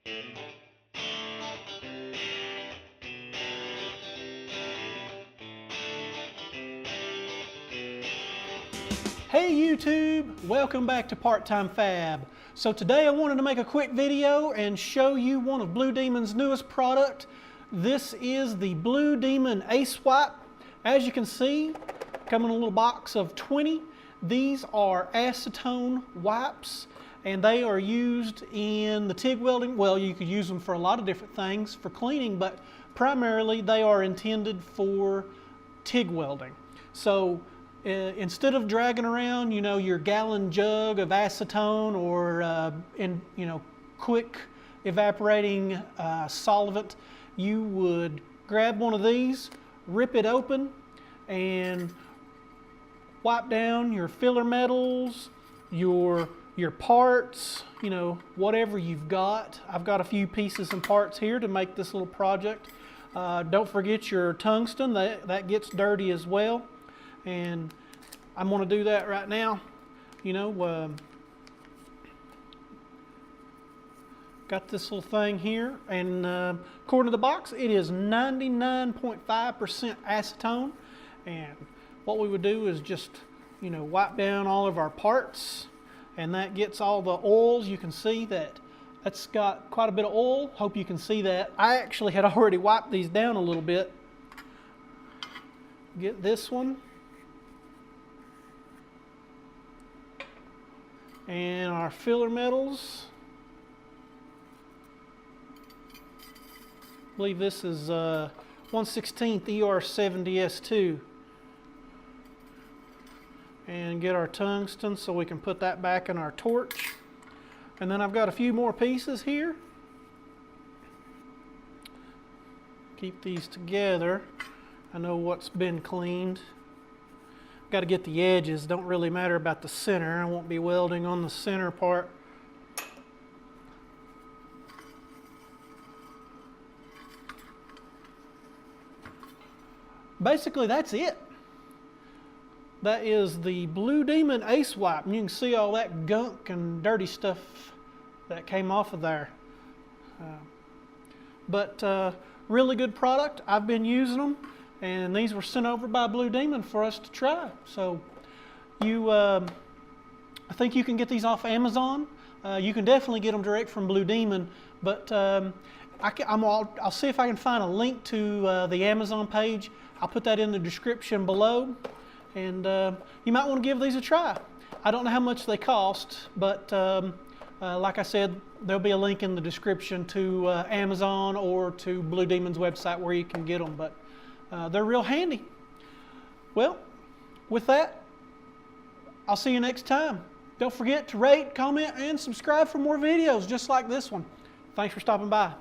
Hey YouTube, welcome back to Part-Time Fab. So today I wanted to make a quick video and show you one of Blue Demon's newest product. This is the Blue Demon Ace Wipe. As you can see, come in a little box of 20. These are acetone wipes and they are used in the TIG welding. Well, you could use them for a lot of different things for cleaning, but primarily they are intended for TIG welding. So instead of dragging around, your gallon jug of acetone or quick evaporating solvent, you would grab one of these, rip it open, and wipe down your filler metals, your parts, whatever you've got. I've got a few pieces and parts here to make this little project. Don't forget your tungsten, that gets dirty as well. And I'm going to do that right now. Got this little thing here, and according to the box, it is 99.5% acetone. And what we would do is just, wipe down all of our parts, and that gets all the oils. You can see that that's got quite a bit of oil. Hope you can see that. I actually had already wiped these down a little bit. Get this one. And our filler metals. I believe this is 1/16 ER70S2. And get our tungsten so we can put that back in our torch. And then I've got a few more pieces here. Keep these together. I know what's been cleaned. Got to get the edges. Don't really matter about the center. I won't be welding on the center part. Basically, that's it. That is the Blue Demon Ace Wipe. And you can see all that gunk and dirty stuff that came off of there. Really good product. I've been using them. And these were sent over by Blue Demon for us to try. So I think you can get these off Amazon. You can definitely get them direct from Blue Demon, but I'll see if I can find a link to the Amazon page. I'll put that in the description below, and you might want to give these a try. I don't know how much they cost, but like I said, there'll be a link in the description to Amazon or to Blue Demon's website where you can get them. But they're real handy. Well, with that, I'll see you next time. Don't forget to rate, comment, and subscribe for more videos just like this one. Thanks for stopping by.